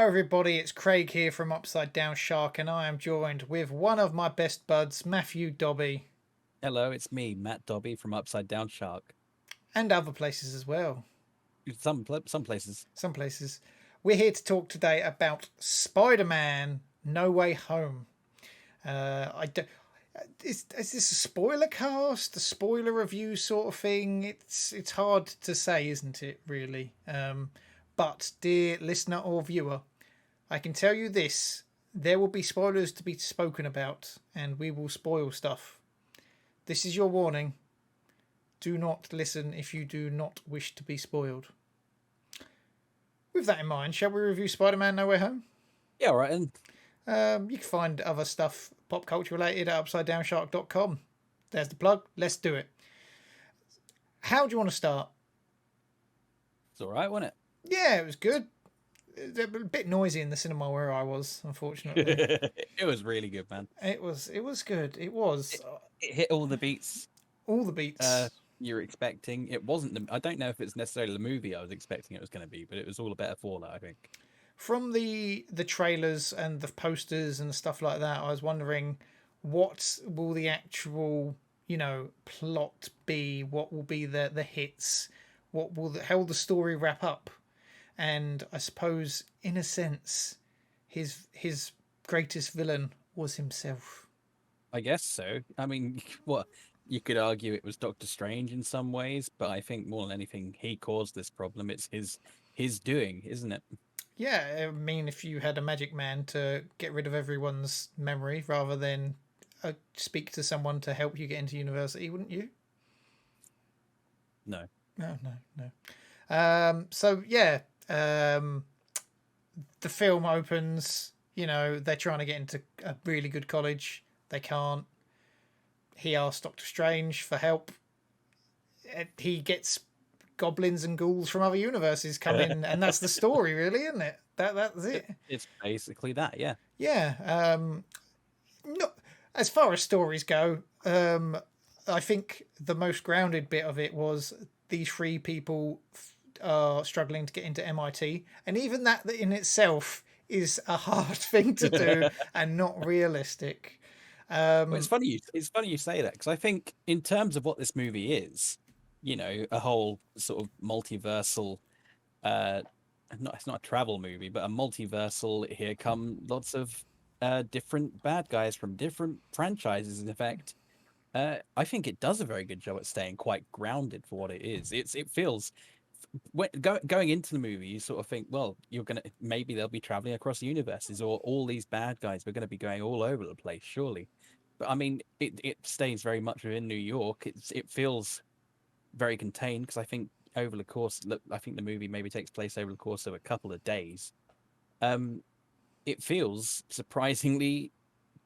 Hello, everybody. It's Craig here from Upside Down Shark, and I am joined with one of my best buds, Matthew Dobbie, Hello, it's me, Matt Dobbie from Upside Down Shark. and other places as well. Some places. Some places. We're here to talk today about Spider Man No Way Home. I do, is this a spoiler cast, a spoiler review sort of thing? It's hard to say, isn't it? Really. But dear listener or viewer, I can tell you this: there will be spoilers to be spoken about, and we will spoil stuff. This is your warning. Do not listen if you do not wish to be spoiled. With that in mind, shall we review Spider Man No Way Home? Yeah, all right. And You can find other stuff pop culture related at upsidedownshark.com. There's the plug. Let's do it. How do you want to start? it's all right, wasn't Yeah, it was good. A bit noisy in the cinema where I was, unfortunately. it? It was really good, man. It was good. It was It, it hit all the beats all the uh, beats. you were expecting. It wasn't I don't know if it's necessarily the movie I was expecting it was going to be, but it was all a better for that, I think. From the trailers and the posters and stuff like that, I was wondering what will the actual plot be? What will be the hits? What will how will the story wrap up? And I suppose, in a sense, his greatest villain was himself. I guess so. I mean, what you could argue it was Doctor Strange in some ways, but I think more than anything, he caused this problem. It's his doing, isn't it? Yeah, I mean, if you had a magic man to get rid of everyone's memory rather than speak to someone to help you get into university, wouldn't you? No. No, no, no. So yeah, the film opens. They're trying to get into a really good college. They can't. He asks Doctor Strange for help. He gets goblins and ghouls from other universes come in, and that's the story, really, isn't it? That's it. It's basically that, yeah. Yeah. Not as far as stories go. I think the most grounded bit of it was these three people are struggling to get into MIT, and even that in itself is a hard thing to do and not realistic. Well, Um, it's funny you say that because I think in terms of what this movie is, a whole sort of multiversal, uh, not it's not a travel movie, but a multiversal. Here come lots of different bad guys from different franchises. In effect, I think it does a very good job at staying quite grounded for what it is. It feels going into the movie, you sort of think, well, you're gonna maybe they'll be traveling across universes, or all these bad guys we're going to be going all over the place, surely. But I mean, it stays very much within New York. It feels very contained because I think over the course, look, I think the movie maybe takes place over the course of a couple of days. Um, it feels surprisingly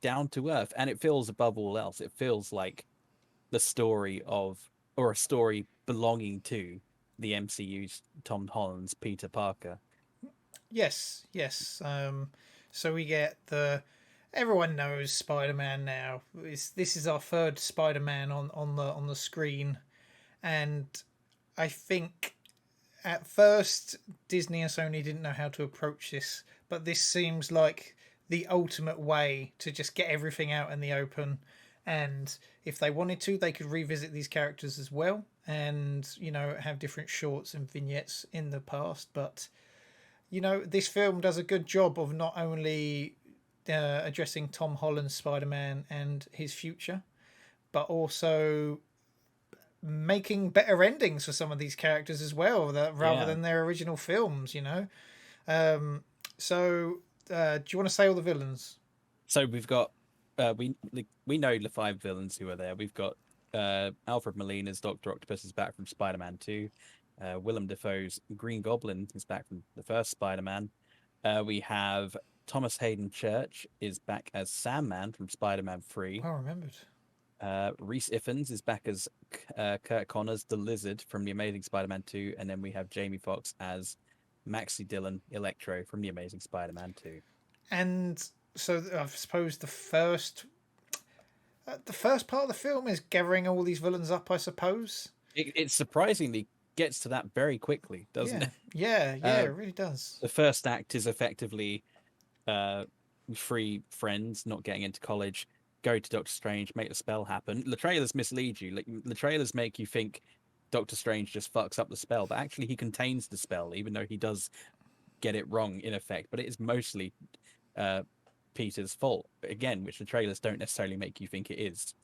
down to earth, and it feels above all else, it feels like the story of or a story belonging to the MCU's Tom Holland's Peter Parker. yes, yes. So we get the everyone knows Spider Man now. This is our third Spider Man on the screen, and I think at first Disney and Sony didn't know how to approach this, but this seems like the ultimate way to just get everything out in the open. And if they wanted to, they could revisit these characters as well, and have different shorts and vignettes in the past. But this film does a good job of not only addressing Tom Holland's Spider Man and his future, but also making better endings for some of these characters as well, that rather Yeah. than their original films. Do you want to say all the villains? So we've got we know the five villains who are there. We've got Alfred Molina's Doctor Octopus is back from Spider-Man 2. Willem Dafoe's Green Goblin is back from the first Spider-Man. We have Thomas Hayden Church is back as Sandman from Spider-Man 3. I remembered. Reese Ifans is back as Kurt Connors, the Lizard from The Amazing Spider-Man 2, and then we have Jamie Foxx as Maxie Dillon, Electro from The Amazing Spider-Man 2. And so I suppose the first part of the film is gathering all these villains up. I suppose. It's surprisingly. gets to that very quickly, doesn't Yeah, it? yeah, yeah. It really does. The first act is effectively uh, free friends not getting into college, go to Doctor Strange, make the spell happen. The trailers mislead you. Like, the trailers make you think Doctor Strange just fucks up the spell, but actually he contains the spell, even though he does get it wrong in effect. But it is mostly uh, Peter's fault again, which the trailers don't necessarily make you think it is.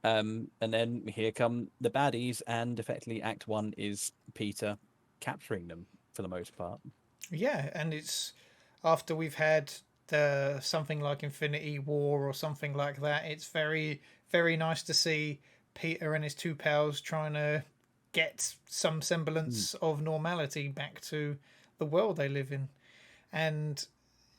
And then here come the baddies, and effectively Act One is Peter capturing them for the most part. Yeah, and it's after we've had the something like Infinity War or something like that. It's very very nice to see Peter and his two pals trying to get some Mm. semblance of normality back to the world they live in. And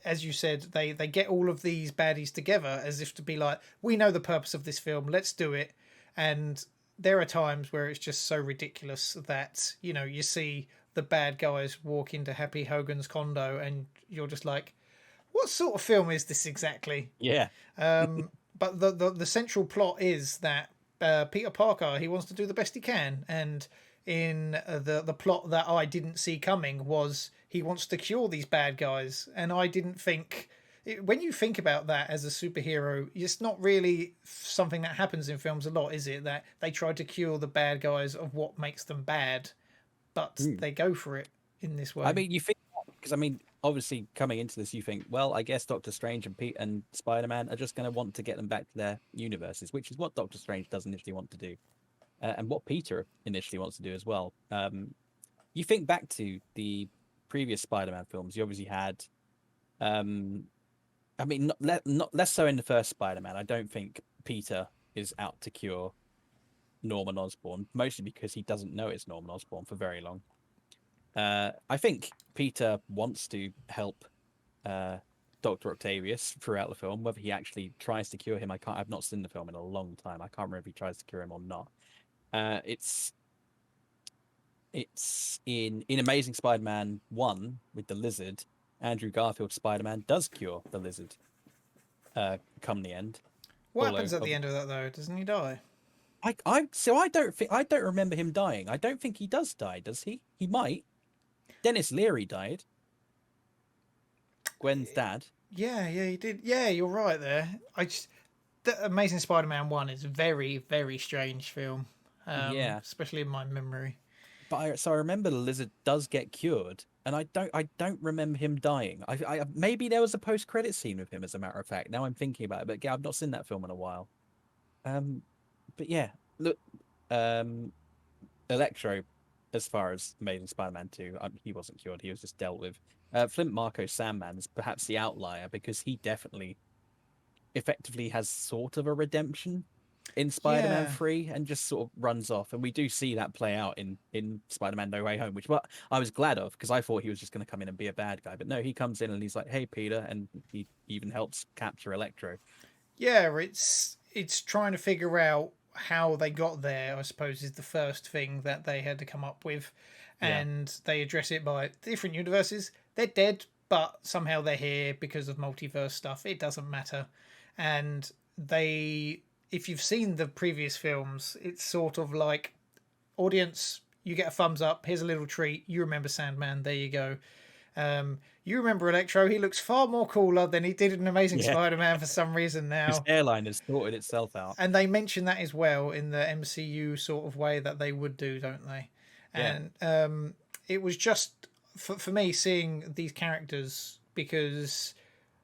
as you said, they get all of these baddies together as if to be like, we know the purpose of this film, let's do it. And there are times where it's just so ridiculous that, you know, you see the bad guys walk into Happy Hogan's condo and you're just like, what sort of film is this exactly? Yeah, But the central plot is that Peter Parker, he wants to do the best he can, and in the plot that I didn't see coming was he wants to cure these bad guys, and I didn't think. When you think about that as a superhero, it's not really something that happens in films a lot, is it? That they try to cure the bad guys of what makes them bad, but mm. they go for it in this I way. mean, you think because I mean, obviously coming into this, you think, well, I guess Doctor Strange and Pete and Spider-Man are just going to want to get them back to their universes, which is what Doctor Strange does initially want to do, and what Peter initially wants to do as well. You think back to the previous Spider-Man films, you obviously had, um, I mean, not less so in the first Spider-Man. I don't think Peter is out to cure Norman Osborn, mostly because he doesn't know it's Norman Osborn for very long. I think Peter wants to help uh, Doctor Octavius throughout the film. Whether he actually tries to cure him, I can't. I've not seen the film in a long time. I can't remember if he tries to cure him or not. Uh, it's it's in Amazing Spider-Man 1 with the lizard. Andrew Garfield Spider-Man does cure the lizard. Come the end, What although happens at the end of that though? Doesn't he die? I don't remember him dying. I don't think he does die. Does he? He might. Dennis Leary died. Gwen's dad. Yeah, yeah, he did. Yeah, you're right there. The Amazing Spider-Man 1 is a very, very strange film, Yeah, especially in my memory. but I remember the lizard does get cured, and I don't remember him dying. Maybe there was a post credit scene with him, as a matter of fact. Now I'm thinking about it, but yeah, I've not seen that film in a while. Um, but yeah, look, um, Electro, as far as Amazing Spider-Man 2, he wasn't cured; he was just dealt with. Flint Marko Sandman is perhaps the outlier because he definitely effectively has sort of a redemption in Spider-Man Yeah, 3 and just sort of runs off. And we do see that play out in Spider-Man No Way Home, which what I was glad of because I thought he was just going to come in and be a bad guy. But no, he comes in and he's like, "Hey, Peter," and he even helps capture Electro. yeah. It's trying to figure out how they got there. I suppose is the first thing that they had to come up with, Yeah. and they address it by different universes. They're dead, but somehow they're here because of multiverse stuff. It doesn't matter, and they. If you've seen the previous films, it's sort of like audience, you get a thumbs up. Here's a little treat. You remember Sandman. There you go. You remember Electro. He looks far more cooler than he did in Amazing Yeah. Spider-Man for some reason His now. airline has sorted itself out. And they mention that as well in the MCU sort of way that they would do, don't they? Yeah. And it was just for me seeing these characters because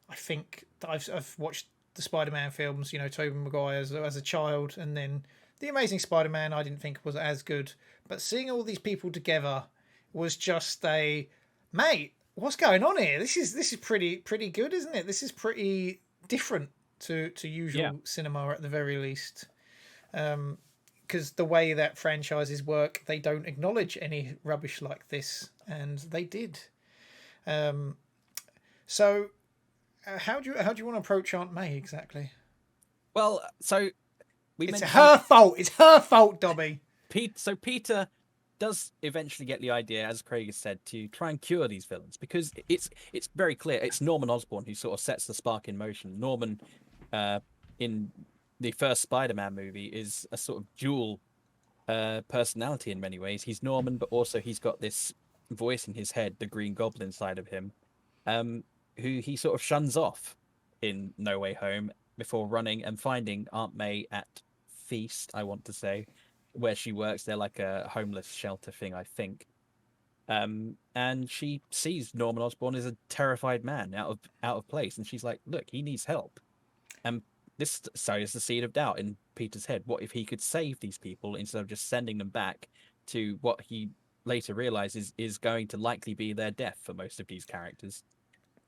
I think I've watched the Spider-Man films, you know, Tobey Maguire as a child, and then the Amazing Spider-Man I didn't think was as good, but seeing all these people together was just a mate. What's going on here? This is pretty good, isn't it? This is pretty different to Yeah. usual cinema at the very least. Because the way that franchises work, they don't acknowledge any rubbish like this, and they did. Um, so how do you want to approach Aunt May exactly? Well, so we It's mentioned her fault. It's her fault, Dobby. Pete. So Peter does eventually get the idea, as Craig has said, to try and cure these villains because it's very clear it's Norman Osborn who sort of sets the spark in motion. Norman, in the first Spider-Man movie, is a sort of dual personality in many ways. He's Norman, but also he's got this voice in his head, the Green Goblin side of him, um, who he sort of shuns off in No Way Home before running and finding Aunt May at Feast, I want to say, where she works. They're like a homeless shelter thing, I think. And she sees Norman Osborn as a terrified man out of place, and she's like, "Look, he needs help." And this sows the seed of doubt in Peter's head. What if he could save these people instead of just sending them back to what he later realizes is going to likely be their death for most of these characters?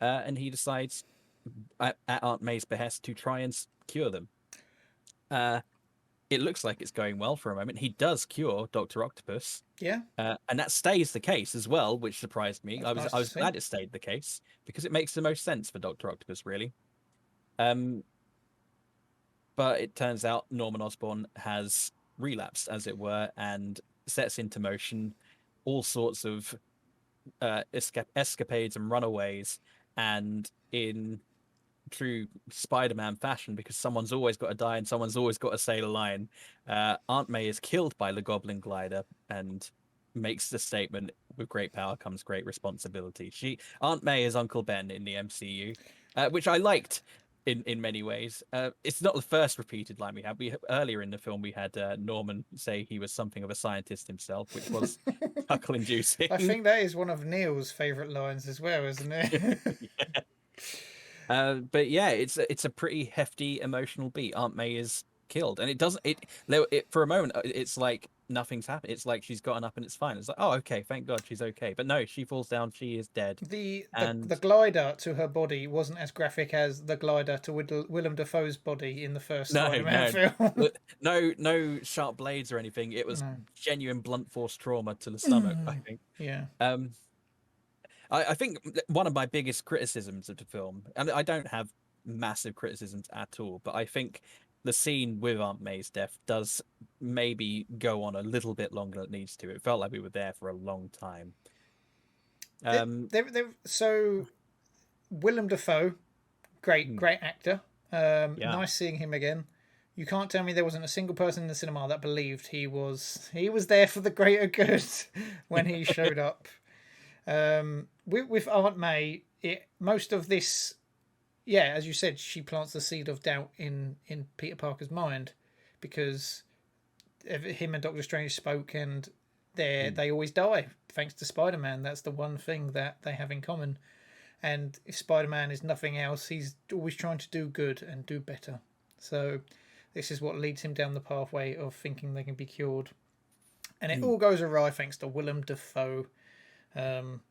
And he decides, at Aunt May's behest, to try and cure them. Uh, it looks like it's going well for a moment. He does cure Dr. Octopus. Yeah, And that stays the case as well, which surprised me. that's nice I to was see. glad it stayed the case because it makes the most sense for Doctor Octopus, really. Um, but it turns out Norman Osborn has relapsed, as it were, and sets into motion all sorts of escapades and runaways. And in true Spider-Man fashion, because someone's always got to die and someone's always got to sail a line, Aunt May is killed by the Goblin glider and makes the statement, "With great power comes great responsibility." Aunt May is Uncle Ben in the MCU, which I liked in many ways. It's not the first repeated line we had. We earlier in the film we had Norman say he was something of a scientist himself, which was chuckle-inducing. I think that is one of Neil's favourite lines as well, isn't it? Yeah. But yeah, it's a pretty hefty emotional beat. Aunt May is killed, and it doesn't it for a moment it's like nothing's happened. It's like she's gotten up and it's fine. It's like, oh, okay, thank God she's okay. But no, she falls down. She is dead. The And glider to her body wasn't as graphic as the glider to Willem Dafoe's body in the first no, Spider-Man no, film. no sharp blades or anything. It was No. genuine blunt force trauma to the stomach, I think. Yeah. Um, I think one of my biggest criticisms of the film, and I don't have massive criticisms at all, but I think the scene with Aunt May's death does maybe go on a little bit longer than it needs to. It felt like we were there for a long time. Um, So Willem Dafoe, hmm, great actor. yeah, Nice seeing him again. You can't tell me there wasn't a single person in the cinema that believed he was there for the greater good when he showed up. With Aunt May, most of this, yeah, as you said, she plants the seed of doubt in Peter Parker's mind because him and Doctor Strange spoke, and hmm, they always die thanks to Spider Man. That's the one thing that they have in common. And if Spider Man is nothing else, he's always trying to do good and do better. So this is what leads him down the pathway of thinking they can be cured. And it hmm. all goes awry thanks to Willem Dafoe. Um,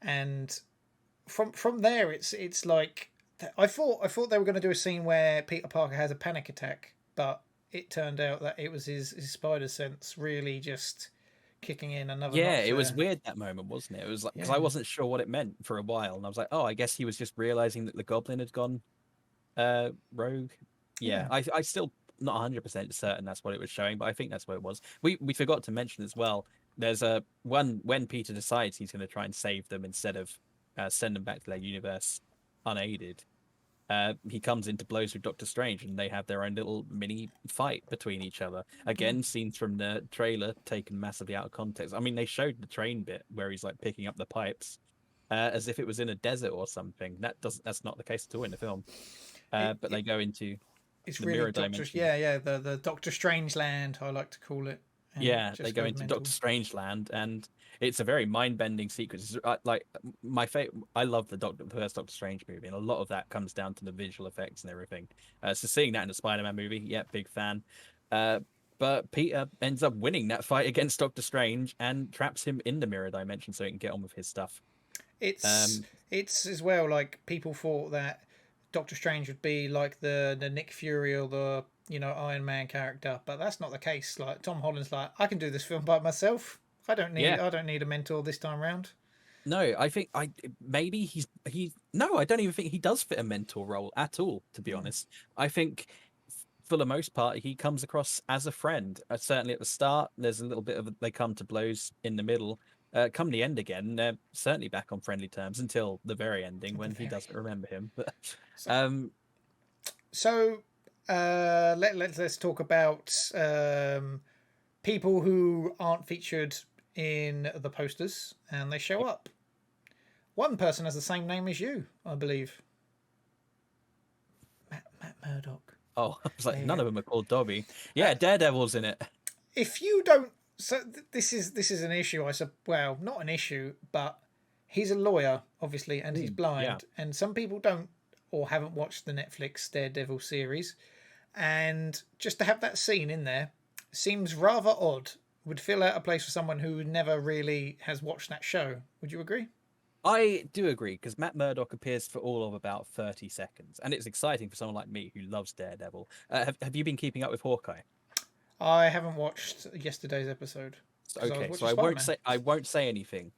and from there, it's like I thought they were going to do a scene where Peter Parker has a panic attack, but it turned out that it was his spider sense really just kicking in another Yeah, notch it was there. weird that moment, wasn't it? It was like because I Yeah, wasn't sure what it meant for a while, and I was like, oh, I guess he was just realizing that the Goblin had gone rogue. Yeah, yeah. I still not 100% certain that's what it was showing, but I think that's what it was. We forgot to mention as well. There's a one when Peter decides he's going to try and save them instead of send them back to their universe unaided. He comes into blows with Doctor Strange, and they have their own little mini fight between each other. Mm. Again, scenes from the trailer taken massively out of context. I mean, they showed the train bit where he's like picking up the pipes, as if it was in a desert or something. That's not the case at all in the film. It, But it they go into it's the really mirror Doctor. dimension. Yeah, the Doctor Strange land I like to call it, and it Yeah, they just go goes into Doctor mental. Strange land, and it's a very mind-bending sequence. Like my favorite, I love the first Doctor Strange movie, and a lot of that comes down to the visual effects and everything. So seeing that in a Spider-Man movie, yeah, big fan. Uh, but Peter ends up winning that fight against Doctor Strange and traps him in the mirror dimension so he can get on with his stuff. It's Um, it's as well like people thought that Doctor Strange would be like the Nick Fury or the Iron Man character, but that's not the case. Like Tom Holland's like, I can do this film by myself. yeah, I don't need a mentor this time round. no, I think maybe he no, I don't even think he does fit a mentor role at all, to be honest. I think for the most part he comes across as a friend. Certainly at the start, there's a little bit of they come to blows in the middle. Come the end again, they're certainly back on friendly terms until the very ending At the when he very doesn't remember him. But so um, so let's talk about people who aren't featured in the posters, and they show up. One person has the same name as you, I believe. Matt Murdock. Oh, I was like, There you none go. of them are called Dobbie. Yeah, Daredevil's in it. If you don't, so this is an issue. I said, well, not an issue, but he's a lawyer, obviously, and he's Yeah. blind, and some people don't or haven't watched the Netflix Daredevil series, and just to have that scene in there seems rather odd. Would feel out of place for someone who never really has watched that show. Would you agree? I do agree, because Matt Murdock appears for all of about 30 seconds, and it's exciting for someone like me who loves Daredevil. Have you been keeping up with Hawkeye? I haven't watched yesterday's episode because I was Okay, so watching Spider-Man. I won't say anything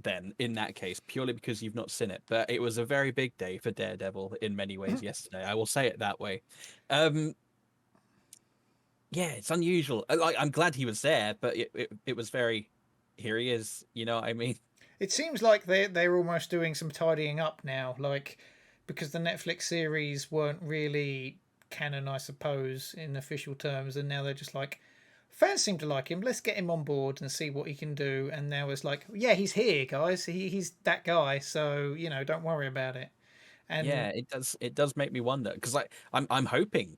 then in that case, purely because you've not seen it. But it was a very big day for Daredevil in many ways yesterday. I will say it that way. Yeah, it's unusual. I'm glad he was there, but it was very. Here he is. You know what I mean? It seems like they're almost doing some tidying up now, like because the Netflix series weren't really canon, I suppose, in official terms, and now they're just like fans seem to like him. Let's get him on board and see what he can do. And now it's like, yeah, he's here, guys. He's that guy. So don't worry about it. And Yeah, it does make me wonder, because I'm hoping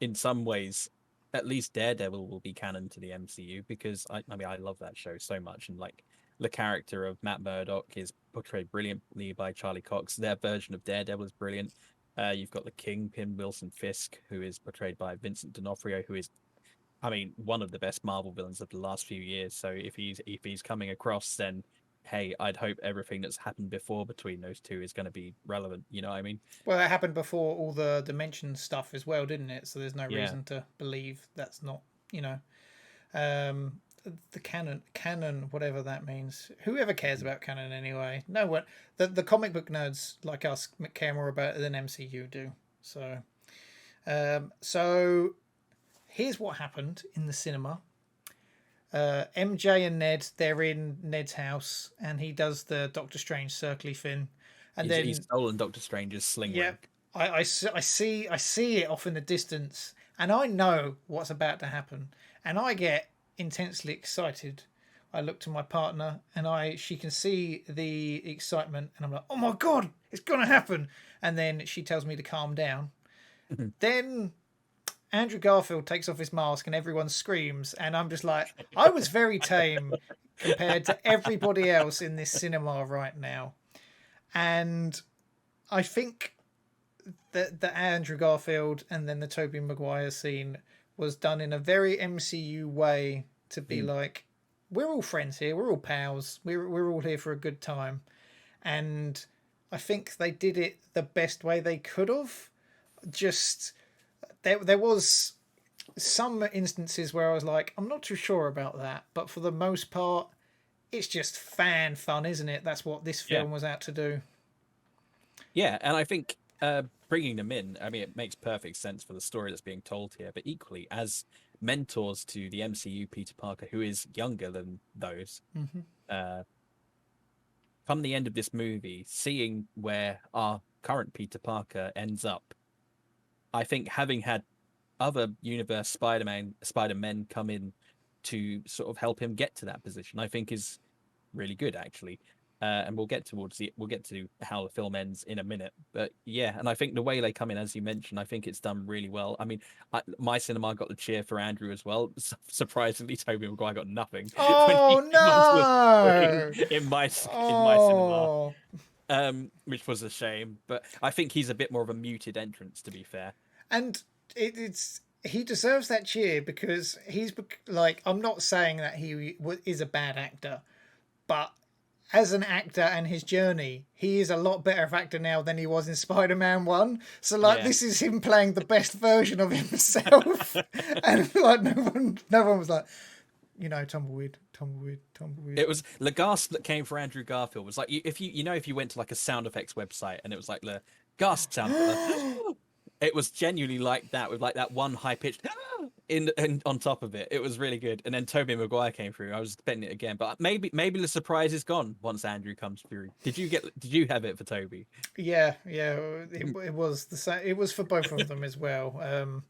in some ways at least Daredevil will be canon to the MCU, because I mean I love that show so much, and like the character of Matt Murdock is portrayed brilliantly by Charlie Cox. Their version of Daredevil is brilliant. You've got the Kingpin, Wilson Fisk, who is portrayed by Vincent D'Onofrio, who is, I mean, one of the best Marvel villains of the last few years. So if he's coming across, then hey, I'd hope everything that's happened before between those two is going to be relevant. You know what I mean? well, that happened before all the Dimension stuff as well, didn't it? So there's no Yeah. reason to believe that's not, you know, um, the canon, whatever that means. Whoever cares about canon anyway? No one. The comic book nerds like us care more about it than MCU do. So here's what happened in the cinema. MJ and Ned, they're in Ned's house, and he does the Doctor Strange circly thing, and He's stolen Doctor Strange's sling yeah, ring. I see it off in the distance, and I know what's about to happen, and I get intensely excited. I look to my partner, and she can see the excitement, and I'm like, oh my god, it's gonna happen, and then she tells me to calm down. Then Andrew Garfield takes off his mask, and everyone screams, and I'm just like, I was very tame compared to everybody else in this cinema right now, and I think the Andrew Garfield and then the Tobey Maguire scene was done in a very MCU way to be like, we're all friends here, we're all pals, we're all here for a good time, and I think they did it the best way they could have. Just there was some instances where I was like, I'm not too sure about that, but for the most part, it's just fan fun, isn't it? That's what this film was out to do. Yeah, and I think bringing them in, I mean, it makes perfect sense for the story that's being told here. But equally, as mentors to the MCU, Peter Parker, who is younger than those, come the end of this movie, seeing where our current Peter Parker ends up, I think having had other universe Spider-Men come in to sort of help him get to that position, I think is really good, actually. And we'll get to how the film ends in a minute. But yeah, and I think the way they come in, as you mentioned, I think it's done really well. I mean, my cinema got the cheer for Andrew as well. Surprisingly, Tobey Maguire got nothing. Oh no! In my Oh, cinema, which was a shame. But I think he's a bit more of a muted entrance, to be fair. and it's he deserves that cheer because he's like, I'm not saying that he is a bad actor, but as an actor and his journey, he is a lot better of actor now than he was in Spider-Man 1. So, like, this is him playing the best version of himself. And, like, no one was like, tumbleweed. It was the gasp that came for Andrew Garfield was like, if you went to like a sound effects website and it was like the gasp sound, it was genuinely like that, with like that one high pitched in on top of it. It was really good. And then Tobey Maguire came through. I was expecting it again, but maybe the surprise is gone once Andrew comes through. Did you have it for Tobey? Yeah. It was the same. It was for both of them as well.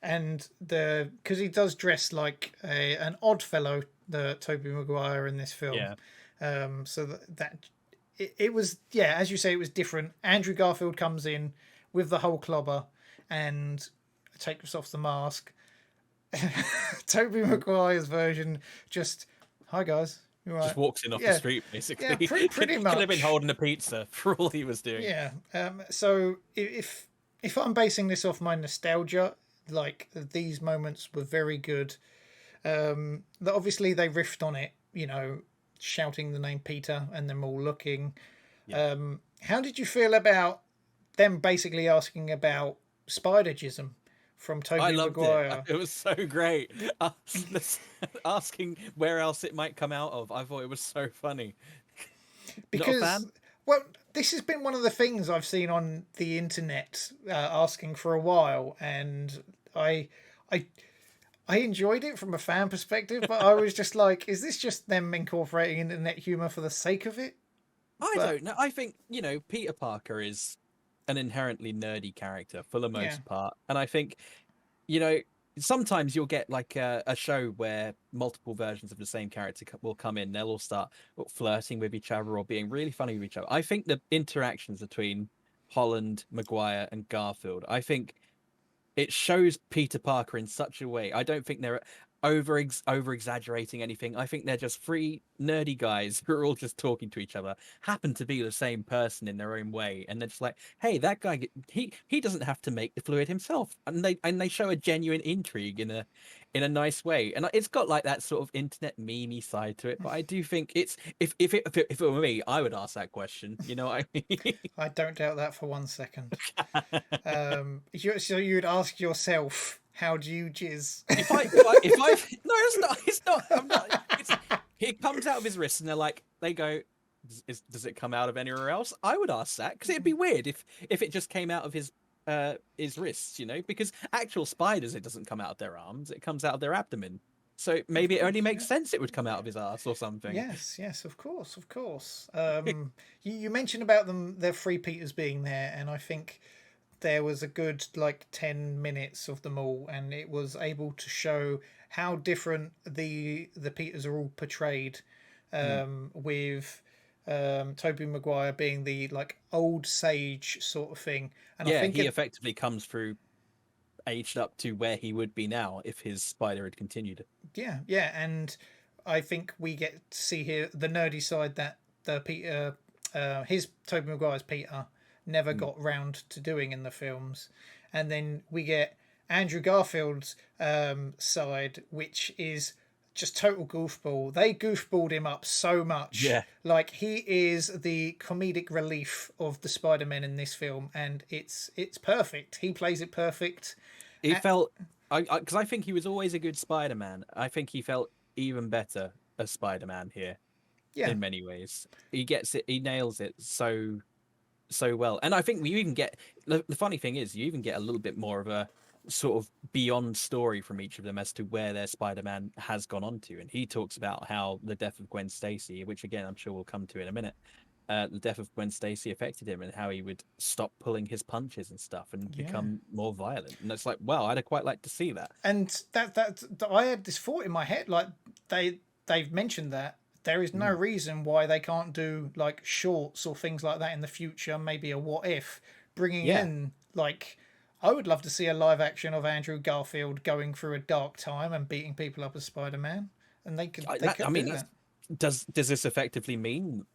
and because he does dress like an odd fellow, the Tobey Maguire in this film. Yeah. So it was, yeah, as you say, it was different. Andrew Garfield comes in with the whole clobber and takes off the mask. Tobey Maguire's version just, hi guys, you Just right? walks in off the Yeah, street, basically. yeah, pretty Could have been much. holding a pizza for all he was doing. Yeah. So if I'm basing this off my nostalgia, like these moments were very good. That obviously they riffed on it, shouting the name Peter and them all looking. Yeah. How did you feel about them basically asking about spider jism from I Tobey loved it. Maguire? It was so great. Asking where else it might come out of. I thought it was so funny. Not a Because, fan? well, this has been one of the things I've seen on the internet asking for a while, and I, I, I enjoyed it from a fan perspective, but I was just like, is this just them incorporating internet humor for the sake of it? I But don't know. I think, Peter Parker is an inherently nerdy character for the yeah, most part. And I think, you know, sometimes you'll get like a show where multiple versions of the same character will come in. They'll all start flirting with each other or being really funny with each other. I think the interactions between Holland, Maguire, and Garfield, I think it shows Peter Parker in such a way. I don't think they're over exaggerating anything. I think they're just three nerdy guys who are all just talking to each other, happen to be the same person in their own way, and they're just like, "Hey, that guy, he doesn't have to make the fluid himself," and they show a genuine intrigue in a nice way, and it's got like that sort of internet memey side to it. But I do think it's if it were me, I would ask that question. You know what I mean? I don't doubt that for 1 second. So you'd ask yourself, how do you jizz? If I no, it's not I'm not it comes out of his wrist and they go, does it come out of anywhere else? I would ask that because it'd be weird if it just came out of his wrists, because actual spiders, it doesn't come out of their arms, it comes out of their abdomen. So Of maybe it only course, makes yeah. sense it would come out of his ass or something. Yes, yes, of course, of course. You mentioned about their three Peters being there, and I think there was a good like 10 minutes of them all, and it was able to show how different the Peters are all portrayed. Mm. With Toby Maguire being the like old sage sort of thing, and I Yeah, think he effectively comes through aged up to where he would be now if his spider had continued. yeah, yeah, and I think we get to see here the nerdy side that the Peter, his Tobey Maguire's Peter never Mm. got round to doing in the films, and then we get Andrew Garfield's side, which is just total goofball. They goofballed him up so much. Yeah. Like he is the comedic relief of the Spider-Man in this film, and it's perfect. He plays it perfect. He felt because I think he was always a good Spider-Man. I think he felt even better as Spider-Man here Yeah, in many ways. He gets it, he nails it so well. And I think we even get the funny thing is you even get a little bit more of a sort of beyond story from each of them as to where their Spider-Man has gone on to. And he talks about how the death of Gwen Stacy, which again I'm sure we'll come to in a minute, the death of Gwen Stacy affected him and how he would stop pulling his punches and stuff and yeah. become more violent. And it's like, wow, I'd quite like to see that. And that I had this thought in my head, like they've mentioned that there is no Mm. reason why they can't do like shorts or things like that in the future. Maybe a what if, bringing Yeah, in like. I would love to see a live action of Andrew Garfield going through a dark time and beating people up as Spider Man, and they I could mean, do that. does this effectively mean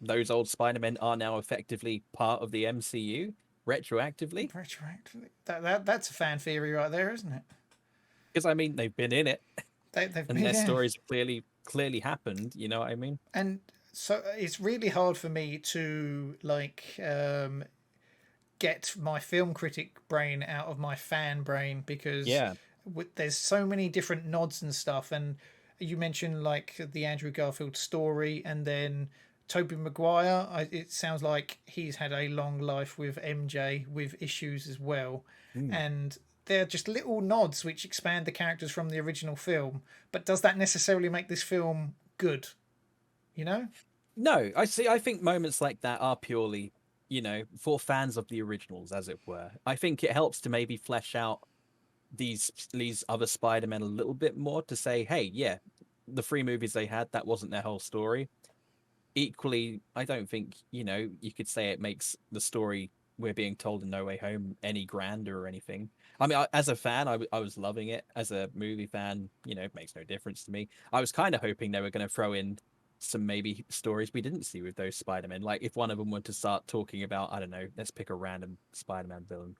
those old Spider-Men are now effectively part of the MCU retroactively? Retroactively, that's a fan theory right there, isn't it? Because I mean, they've been in it They've and been their there. stories clearly happened. You know what I mean? And so it's really hard for me to like get my film critic brain out of my fan brain because Yeah, there's so many different nods and stuff. And you mentioned like the Andrew Garfield story, and then Tobey Maguire. It sounds like he's had a long life with MJ with issues as well, mm. and they're just little nods which expand the characters from the original film. But does that necessarily make this film good? You know? No, I see. I think moments like that are purely, for fans of the originals, as it were. I think it helps to maybe flesh out these other Spider-Men a little bit more to say, hey, yeah, the 3 movies they had, that wasn't their whole story. Equally, I don't think, you could say it makes the story we're being told in No Way Home any grander or anything. I mean, as a fan, I was loving it. As a movie fan, it makes no difference to me. I was kind of hoping they were going to throw in some maybe stories we didn't see with those Spider-Men. Like if one of them were to start talking about, I don't know, let's pick a random Spider-Man villain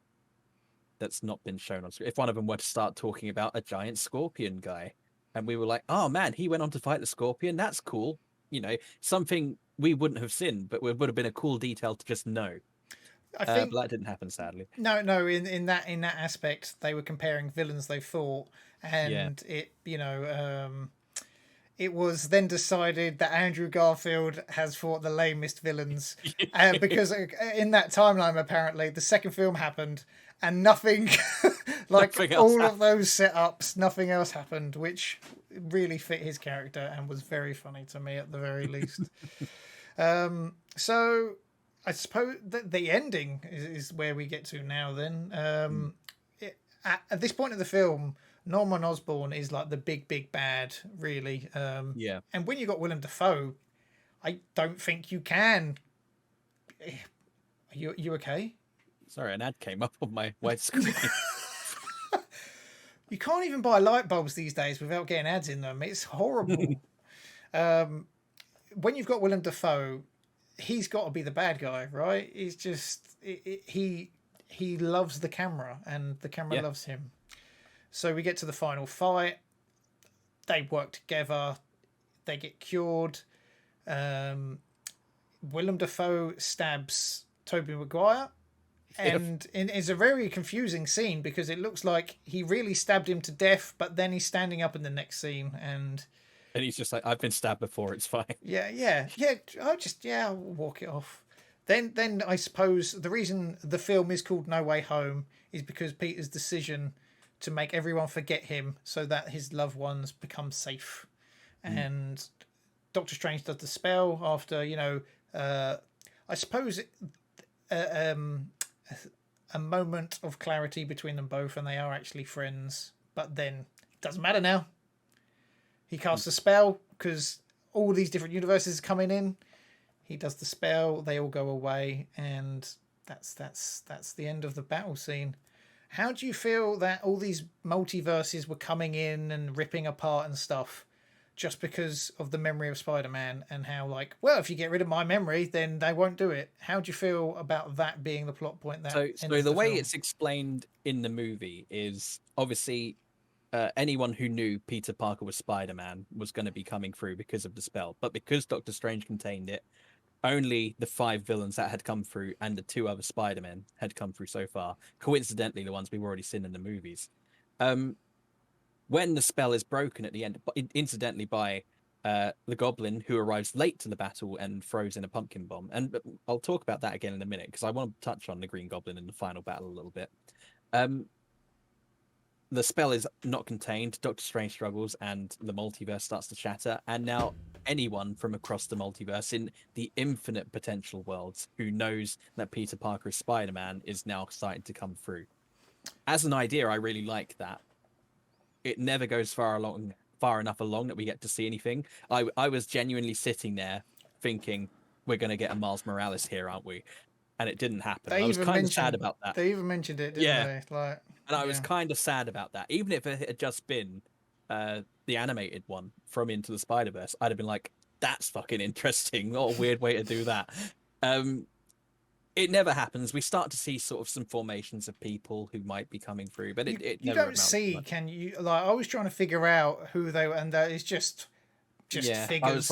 that's not been shown on screen. If one of them were to start talking about a giant scorpion guy, and we were like, oh man, he went on to fight the scorpion. That's cool. Something we wouldn't have seen, but it would have been a cool detail to just know. I But think that didn't happen, sadly. no. In that aspect, they were comparing villains they fought, Yeah. and it was then decided that Andrew Garfield has fought the lamest villains, because in that timeline, apparently, the second film happened and nothing, like Nothing else all of happened. those setups, nothing else happened, which really fit his character and was very funny to me at the very least. So I suppose the ending is where we get to now. Then at this point in the film, Norman Osborn is like the big bad, really. Yeah. And when you got Willem Dafoe, I don't think you can. Are you okay? Sorry, an ad came up on my wide screen. You can't even buy light bulbs these days without getting ads in them. It's horrible. When you've got Willem Dafoe, he's got to be the bad guy, right? He's just he loves the camera, and the camera Yeah. loves him. So we get to the final fight. They work together. They get cured. Willem Dafoe stabs Tobey Maguire, and it's a very confusing scene because it looks like he really stabbed him to death, but then he's standing up in the next scene, and And he's just like, I've been stabbed before, it's fine. yeah. I'll walk it off. Then I suppose the reason the film is called No Way Home is because Peter's decision to make everyone forget him so that his loved ones become safe, and Doctor Strange does the spell after I suppose a moment of clarity between them both, and they are actually friends. But then it doesn't matter now. He casts a spell because all these different universes are coming in. He does the spell. They all go away, and that's the end of the battle scene. How do you feel that all these multiverses were coming in and ripping apart and stuff, just because of the memory of Spider-Man, and how if you get rid of my memory, then they won't do it? How do you feel about that being the plot point? That So the way it's explained in the movie is obviously anyone who knew Peter Parker was Spider-Man was going to be coming through because of the spell. But because Doctor Strange contained it, only the 5 villains that had come through and the 2 other Spider-Men had come through so far. Coincidentally, the ones we've already seen in the movies. When the spell is broken at the end, incidentally by the Goblin, who arrives late to the battle and throws in a pumpkin bomb. And I'll talk about that again in a minute, because I want to touch on the Green Goblin in the final battle a little bit. The spell is not contained. Doctor Strange struggles, and the multiverse starts to shatter. And now anyone from across the multiverse in the infinite potential worlds who knows that Peter Parker is Spider-Man is now starting to come through. As an idea, I really like that. It never goes far enough along that we get to see anything. I was genuinely sitting there thinking, we're going to get a Miles Morales here, aren't we? And it didn't happen. I was kind of sad about that. They even mentioned it, didn't they? And I was kind of sad about that. Even if it had just been the animated one from Into the Spider-Verse, I'd have been like, that's fucking interesting. What a weird way to do that. It never happens. We start to see sort of some formations of people who might be coming through, but it you never don't see. Can you? I was trying to figure out who they were, and that is just figures.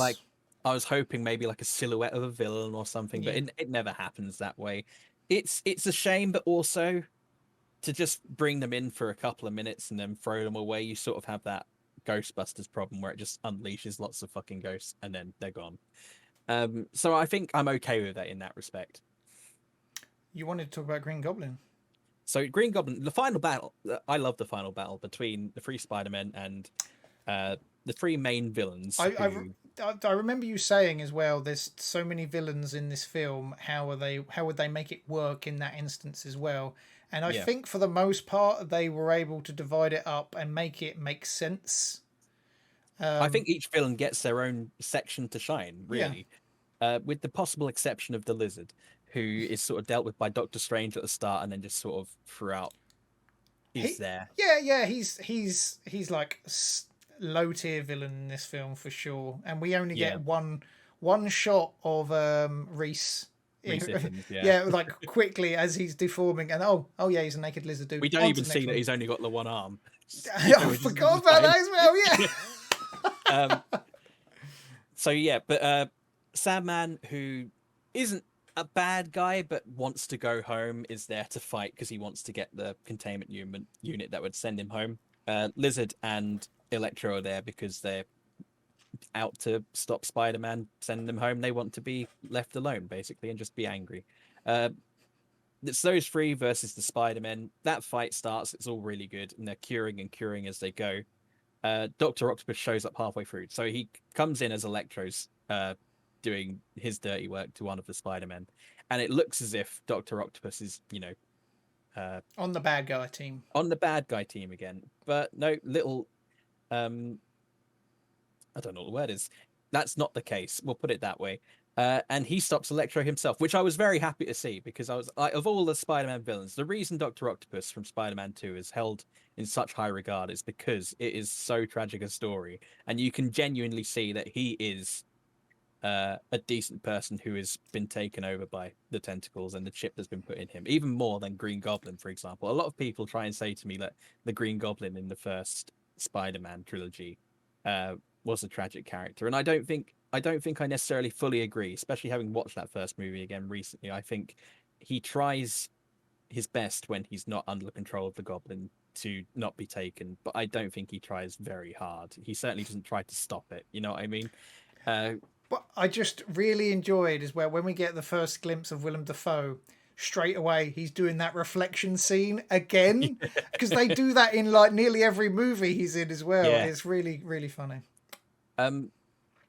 I was hoping maybe like a silhouette of a villain or something, but it never happens that way. It's a shame, but also to just bring them in for a couple of minutes and then throw them away, you sort of have that Ghostbusters problem where it just unleashes lots of fucking ghosts and then they're gone. So I think I'm okay with that in that respect. You wanted to talk about Green Goblin. So Green Goblin, the final battle, I love the final battle between the 3 Spider-Men and the 3 main villains. I remember you saying as well, there's so many villains in this film. How would they make it work in that instance as well? And I Yeah. think for the most part, they were able to divide it up and make it make sense. I think each villain gets their own section to shine, Yeah. really, with the possible exception of the Lizard, who is sort of dealt with by Doctor Strange at the start and then just sort of throughout is He, there. yeah, he's like low tier villain in this film for sure. And we only Yeah, get one shot of Reese. Reese Ifans, yeah. Yeah, like quickly as he's deforming, and oh yeah, he's a naked lizard dude. We don't On to even the next see that one. he's only got the one arm. I Which is forgot about fine. that as well. Yeah. Um, so yeah, but Sandman, who isn't a bad guy but wants to go home, is there to fight because he wants to get the containment unit that would send him home. Lizard and Electro are there because they're out to stop Spider-Man sending them home. They want to be left alone, basically, and just be angry. Uh, it's those three versus the Spider-Men. That fight starts. It's all really good, and they're curing and curing as they go. Dr. Octopus shows up halfway through. So he comes in as Electro's doing his dirty work to one of the Spider-Men. And it looks as if Dr. Octopus is, On the bad guy team. on the bad guy team again. But no, little, I don't know what the word is. That's not the case. We'll put it that way. And he stops Electro himself, which I was very happy to see because I was like, of all the Spider-Man villains, the reason Dr. Octopus from Spider-Man 2 is held in such high regard is because it is so tragic a story, and you can genuinely see that he is a decent person who has been taken over by the tentacles and the chip that's been put in him, even more than Green Goblin, for example. A lot of people try and say to me that the Green Goblin in the first Spider-Man trilogy was a tragic character, and I don't think I necessarily fully agree, especially having watched that first movie again recently. I think he tries his best when he's not under control of the Goblin to not be taken, but I don't think he tries very hard. He certainly doesn't try to stop it. You know what I mean? Uh, What I just really enjoyed is where when we get the first glimpse of Willem Dafoe, straight away he's doing that reflection scene again because they do that in like nearly every movie he's in as well. yeah. It's really really funny.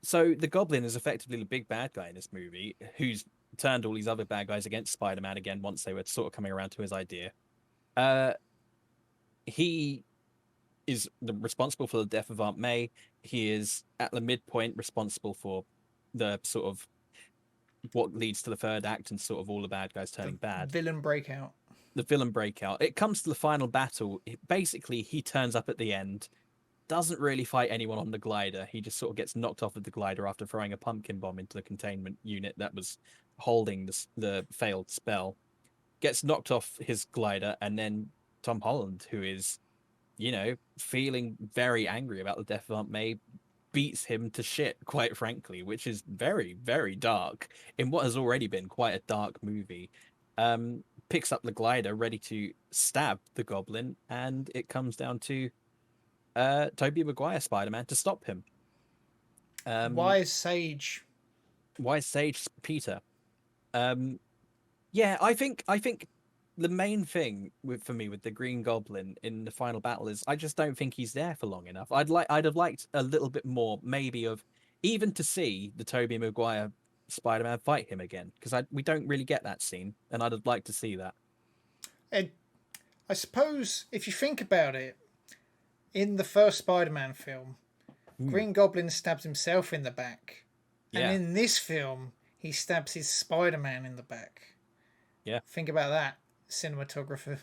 So the Goblin is effectively the big bad guy in this movie, who's turned all these other bad guys against Spider-Man again once they were sort of coming around to his idea. Uh, he is responsible for the death of Aunt May. He is at the midpoint responsible for the sort of what leads to the third act and sort of all the bad guys turning bad. Villain breakout. The villain breakout. It comes to the final battle. Basically, he turns up at the end, doesn't really fight anyone on the glider. He just sort of gets knocked off of the glider after throwing a pumpkin bomb into the containment unit that was holding the failed spell. Gets knocked off his glider, and then Tom Holland, who is, feeling very angry about the death of Aunt May, beats him to shit, quite frankly, which is very, very dark in what has already been quite a dark movie. Picks up the glider, ready to stab the Goblin, and it comes down to Tobey Maguire Spider-Man to stop him. Wise Sage. Wise Sage Peter. Yeah, I think the main thing for me with the Green Goblin in the final battle is I just don't think he's there for long enough. I'd have liked a little bit more, maybe, of even to see the Tobey Maguire Spider-Man fight him again, because we don't really get that scene, and I'd have liked to see that. And I suppose if you think about it, in the first Spider-Man film, Green Goblin stabs himself in the back, Yeah, and in this film, he stabs his Spider-Man in the back. yeah. Think about that, cinematographer.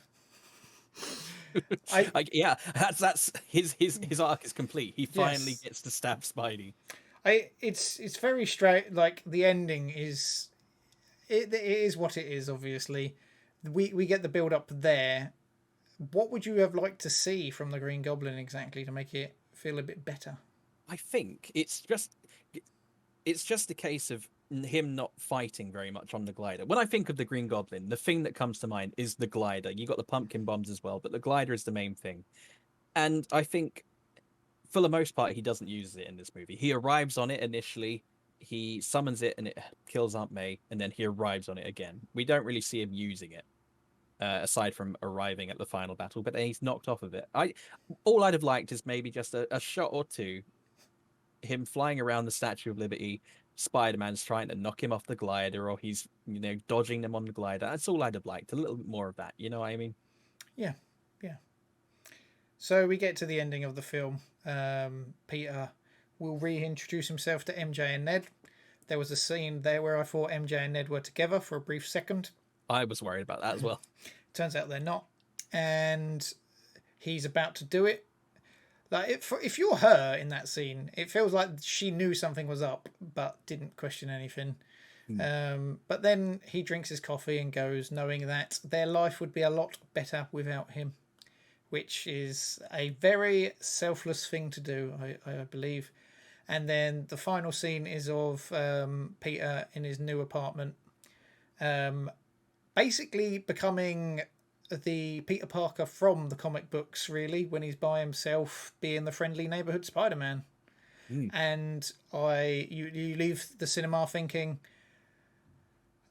Yeah, that's his arc is complete. He finally Yes. gets to stab Spidey. It's very straight. Like the ending is, it is what it is. Obviously, we get the build up there. What would you have liked to see from the Green Goblin exactly to make it feel a bit better? I think it's just a case of him not fighting very much on the glider. When I think of the Green Goblin, the thing that comes to mind is the glider. You got the pumpkin bombs as well, but the glider is the main thing. And I think for the most part, he doesn't use it in this movie. He arrives on it initially, he summons it, and it kills Aunt May, and then he arrives on it again. We don't really see him using it, aside from arriving at the final battle, but then he's knocked off of it. All I'd have liked is maybe just a shot or two, him flying around the Statue of Liberty, Spider-Man's trying to knock him off the glider, or he's dodging them on the glider. That's all I'd have liked. A little bit more of that. You know what I mean? Yeah, yeah. So we get to the ending of the film. Peter will reintroduce himself to MJ and Ned. There was a scene there where I thought MJ and Ned were together for a brief second. I was worried about that as well. Turns out they're not. And he's about to do it. Like if you're her in that scene, it feels like she knew something was up but didn't question anything. But then he drinks his coffee and goes, knowing that their life would be a lot better without him, which is a very selfless thing to do, I believe. And then the final scene is of Peter in his new apartment, basically becoming the Peter Parker from the comic books, really, when he's by himself, being the friendly neighborhood Spider-Man. And you leave the cinema thinking,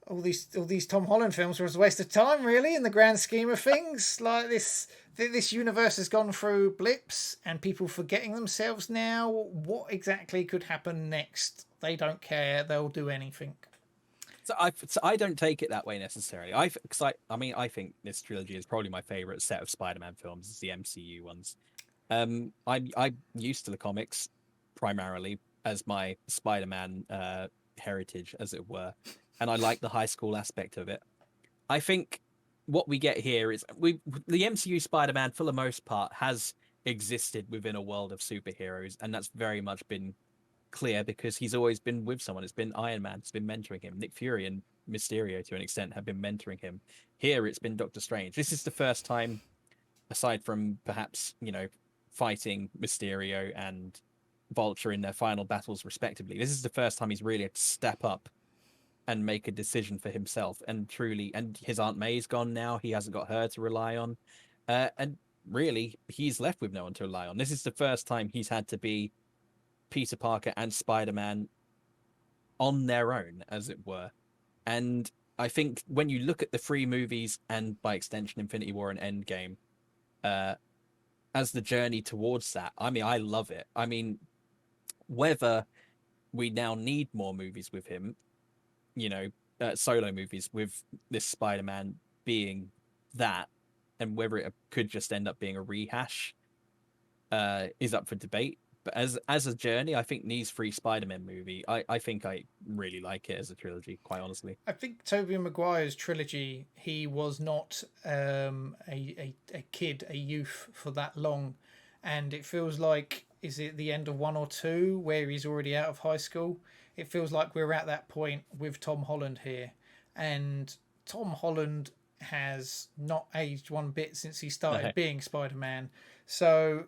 all these Tom Holland films were a waste of time, really, in the grand scheme of things. Like this universe has gone through blips and people forgetting themselves now. What exactly could happen next? They don't care. They'll do anything. So I don't take it that way necessarily. I think this trilogy is probably my favorite set of Spider-Man films. Is the MCU ones. I'm used to the comics primarily as my Spider-Man heritage, as it were, and I like the high school aspect of it. I think what we get here is the MCU Spider-Man, for the most part, has existed within a world of superheroes, and that's very much been clear because he's always been with someone. It's been Iron Man, it's been mentoring him. Nick Fury and Mysterio, to an extent, have been mentoring him. Here, it's been Doctor Strange. This is the first time, aside from perhaps fighting Mysterio and Vulture in their final battles, respectively. This is the first time he's really had to step up and make a decision for himself. And truly, and his Aunt May's gone now. He hasn't got her to rely on, and really, he's left with no one to rely on. This is the first time he's had to be Peter Parker and Spider-Man on their own, as it were. And I think when you look at the three movies and by extension Infinity War and Endgame, as the journey towards that, I mean, I love it. I mean, whether we now need more movies with him, solo movies with this Spider-Man being that, and whether it could just end up being a rehash, is up for debate. But as a journey, I think these three Spider-Man movie, I think I really like it as a trilogy, quite honestly. I think Tobey Maguire's trilogy, he was not a kid, a youth for that long. And it feels like, is it the end of one or two where he's already out of high school? It feels like we're at that point with Tom Holland here. And Tom Holland has not aged one bit since he started being Spider-Man. So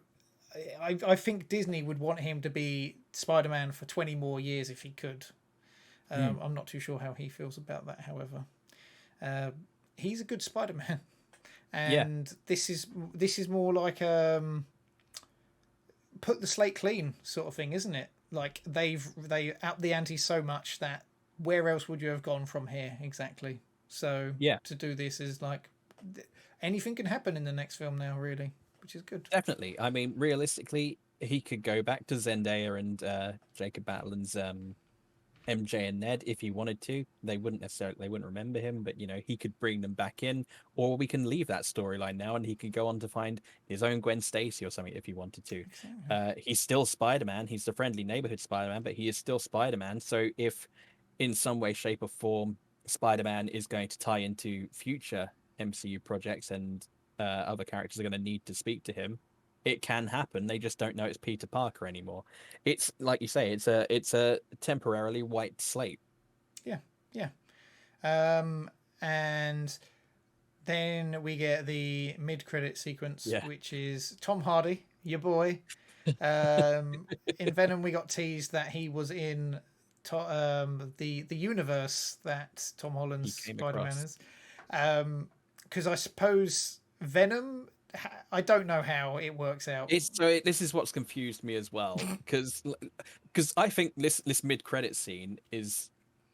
I think Disney would want him to be Spider-Man for 20 more years if he could. I'm not too sure how he feels about that, however. He's a good Spider-Man. And this is more like put the slate clean sort of thing, isn't it? Like they upped the ante so much that where else would you have gone from here exactly? So to do this is like anything can happen in the next film now, really, which is good. Definitely. I mean, realistically, he could go back to Zendaya and Jacob Batalon's MJ and Ned if he wanted to. They wouldn't remember him, but he could bring them back in, or we can leave that storyline now and he could go on to find his own Gwen Stacy or something if he wanted to. Exactly. He's still Spider-Man. He's the friendly neighborhood Spider-Man, but he is still Spider-Man. So if in some way, shape, or form Spider-Man is going to tie into future MCU projects and other characters are going to need to speak to him, it can happen. They just don't know it's Peter Parker anymore. It's like you say, it's a temporarily white slate. Yeah. And then we get the mid-credit sequence, which is Tom Hardy, your boy. In Venom, we got teased that he was in the universe that Tom Holland's Spider-Man is. Because I suppose Venom, I don't know how it works out. This is what's confused me as well, because I think this mid-credit scene is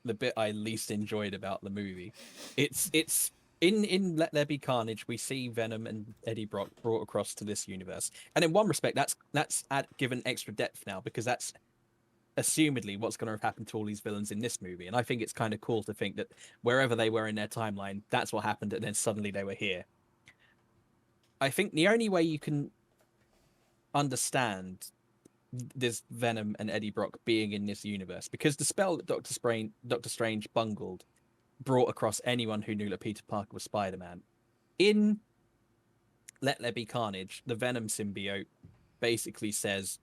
the bit I least enjoyed about the movie. It's in Let There Be Carnage, we see Venom and Eddie Brock brought across to this universe, and in one respect, that's given extra depth now because that's assumedly what's going to have happened to all these villains in this movie, and I think it's kind of cool to think that wherever they were in their timeline, that's what happened, and then suddenly they were here. I think the only way you can understand this Venom and Eddie Brock being in this universe, because the spell that Doctor Strange bungled brought across anyone who knew that Peter Parker was Spider-Man. In Let There Be Carnage, the Venom symbiote basically says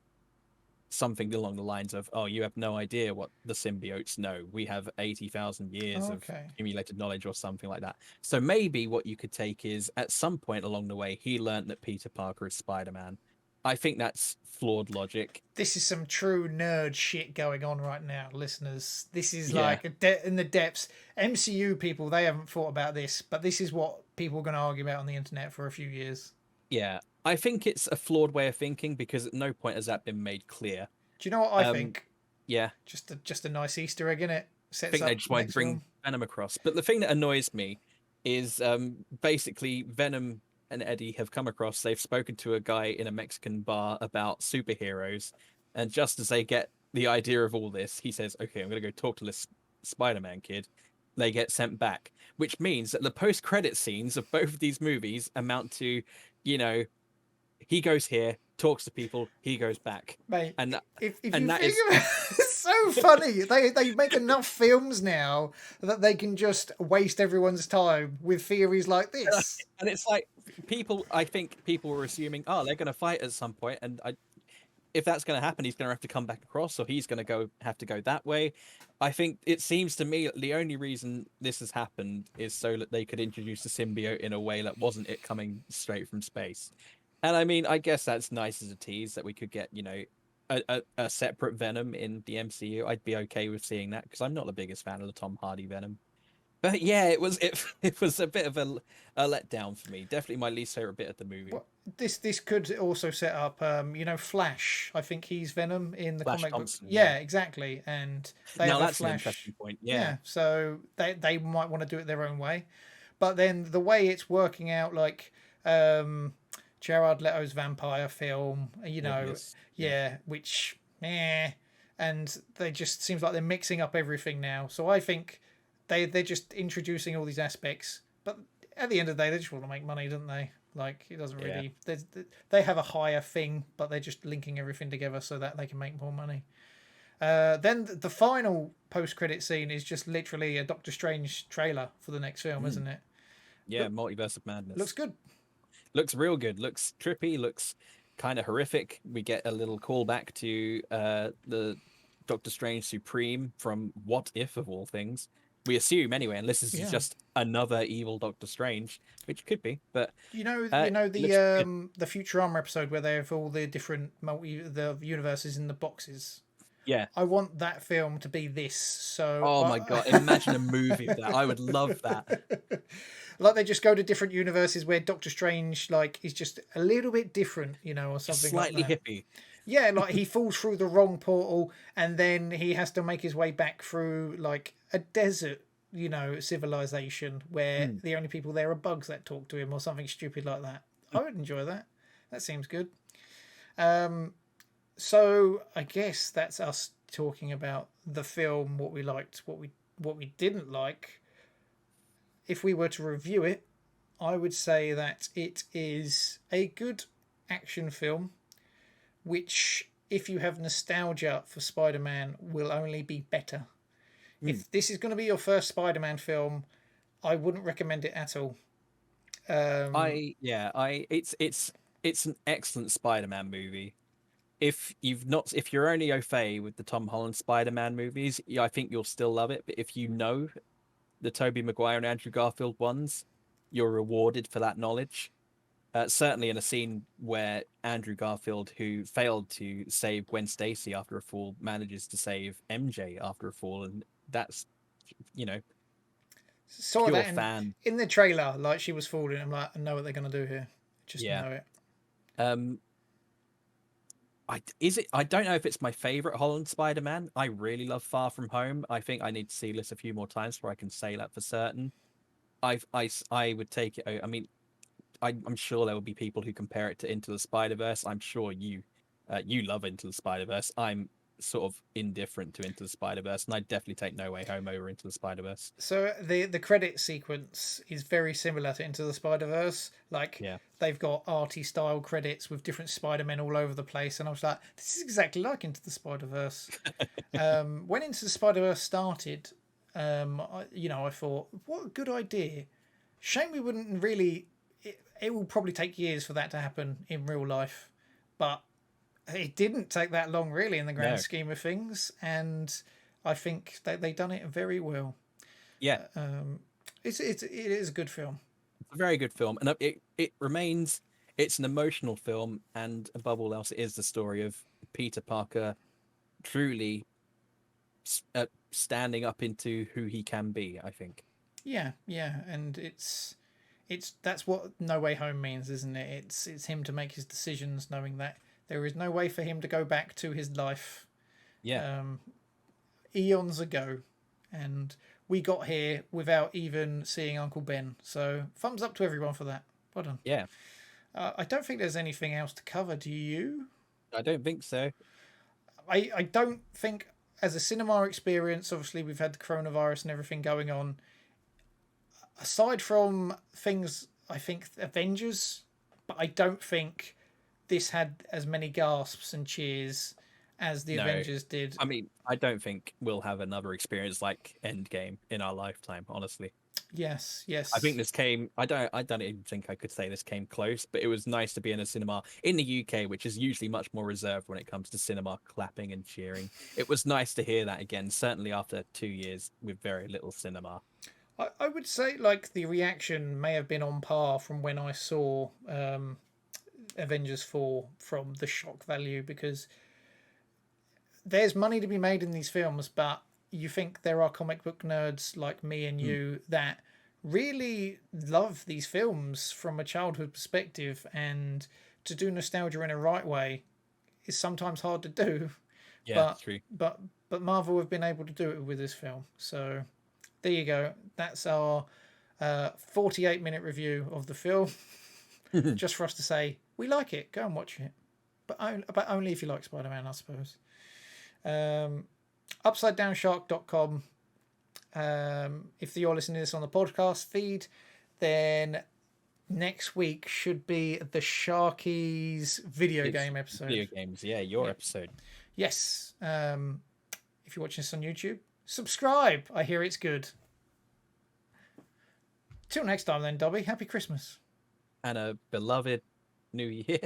something along the lines of, "Oh, you have no idea what the symbiotes know. We have 80,000 years of Okay. accumulated knowledge," or something like that. So maybe what you could take is, at some point along the way, he learned that Peter Parker is Spider-Man. I think that's flawed logic. This is some true nerd shit going on right now, listeners. This is Yeah, like in the depths. MCU people, they haven't thought about this, but this is what people are going to argue about on the internet for a few years. yeah. I think it's a flawed way of thinking because at no point has that been made clear. Do you know what I Um, think? yeah, Just a nice Easter egg in it. I Sets think they up just wanted to next bring film. Venom across. But the thing that annoys me is basically Venom and Eddie have come across. They've spoken to a guy in a Mexican bar about superheroes, and just as they get the idea of all this, he says, "Okay, I'm going to go talk to this Spider-Man kid." They get sent back, which means that the post-credit scenes of both of these movies amount to, you know, he goes here, talks to people, he goes back, Mate, and if and you that think is of it, it's so funny. They make enough films now that they can just waste everyone's time with theories like this. and it's like people. I think people were assuming, oh, they're going to fight at some point, and if that's going to happen, he's going to have to come back across, or he's going to have to go that way. I think it seems to me that the only reason this has happened is so that they could introduce the symbiote in a way that wasn't it coming straight from space. And I mean, I guess that's nice as a tease that we could get, a separate Venom in the MCU. I'd be okay with seeing that because I'm not the biggest fan of the Tom Hardy Venom. But yeah, it was a bit of a letdown for me. Definitely my least favorite bit of the movie. Well, this could also set up, Flash. I think he's Venom in the Flash comic book. Thompson, yeah. Yeah, exactly. And they Now have a that's an Flash. interesting point. Yeah. Yeah, so they might want to do it their own way, but then the way it's working out, like um, Jared Leto's vampire film, Morbius. Yeah. yeah, which and they just seems like they're mixing up everything now. So I think they're just introducing all these aspects, but at the end of the day, they just want to make money, don't they? Like it doesn't Yeah. really. They have a higher thing, but they're just linking everything together so that they can make more money. Then the final post-credit scene is just literally a Doctor Strange trailer for the next film, Mm. isn't it? Yeah, Look, Multiverse of looks Madness. good. Looks real good. Looks trippy. Looks kind of horrific. We get a little callback to the Doctor Strange Supreme from What If of all things. We assume anyway, unless this is Yeah. just another evil Doctor Strange, which could be. But You know it looks good. the Futurama episode where they have all the different the universes in the boxes. Yeah. I want that film to be this. So Oh my god! Imagine a movie of that. I would love that. like they just go to different universes where Doctor Strange like is just a little bit different, or Just something like slightly that. hippie. Yeah, like he falls through the wrong portal and then he has to make his way back through like a desert, civilization where Mm. the only people there are bugs that talk to him or something stupid like that. I would enjoy that. That seems good. So I guess that's us talking about the film, what we liked, what we didn't like. If we were to review it, I would say that it is a good action film which, if you have nostalgia for Spider Man, will only be better. Mm. If this is going to be your first Spider Man film, I wouldn't recommend it at all. Um, It's an excellent Spider-Man movie. If you're only au fait with the Tom Holland Spider-Man movies, yeah, I think you'll still love it. But if you know the Tobey Maguire and Andrew Garfield ones, you're rewarded for that knowledge. Certainly in a scene where Andrew Garfield, who failed to save Gwen Stacy after a fall, manages to save MJ after a fall, and that's you know saw pure that fan. in the trailer, like she was falling. I'm like, I know what they're going to do here. Just Yeah. know it. Um, I don't know if it's my favorite Holland Spider-Man. I really love Far From Home. I think I need to see this a few more times before I can say that for certain. I would take it. I mean, I'm sure there will be people who compare it to Into the Spider-Verse. I'm sure you love Into the Spider-Verse. I'm sort of indifferent to Into the Spider-Verse, and I'd definitely take No Way Home over Into the Spider-Verse. So the credit sequence is very similar to Into the Spider-Verse. Like Yeah. they've got arty style credits with different Spider-Men all over the place, and I was like, this is exactly like Into the Spider-Verse. When Into the Spider-Verse started, I thought, what a good idea. Shame we wouldn't really. It will probably take years for that to happen in real life, but it didn't take that long, really, in the grand No. scheme of things. And I think they've done it very well. Yeah. It is a good film. It's a very good film, and it remains. It's an emotional film, and above all else, it is the story of Peter Parker truly standing up into who he can be. I think. Yeah, and that's what No Way Home means, isn't it? It's him to make his decisions, knowing that there is no way for him to go back to his life. Yeah. Eons ago, and we got here without even seeing Uncle Ben. So thumbs up to everyone for that. Well done. Yeah. I don't think there's anything else to cover. Do you? I don't think so. I don't think, as a cinema experience, obviously we've had the coronavirus and everything going on. Aside from things, I think Avengers, but I don't think this had as many gasps and cheers as the No. Avengers did. I mean, I don't think we'll have another experience like Endgame in our lifetime, honestly. Yes. I think this came. I don't even think I could say this came close, but it was nice to be in a cinema in the UK, which is usually much more reserved when it comes to cinema clapping and cheering. It was nice to hear that again, certainly after 2 years with very little cinema. I would say like the reaction may have been on par from when I saw Avengers 4 from the shock value, because there's money to be made in these films, but you think there are comic book nerds like me and you that really love these films from a childhood perspective, and to do nostalgia in a right way is sometimes hard to do. Yeah, true. But Marvel have been able to do it with this film. So there you go. That's our 48-minute review of the film. Just for us to say we like it. Go and watch it, but only if you like Spider-Man, I suppose. UpsideDownShark.com. If you're listening to this on the podcast feed, then next week should be the Sharkies video game episode. Video games, yeah, your episode. Yes. If you're watching this on YouTube, subscribe. I hear it's good. Till next time then, Dobbie. Happy Christmas. And a beloved New Year.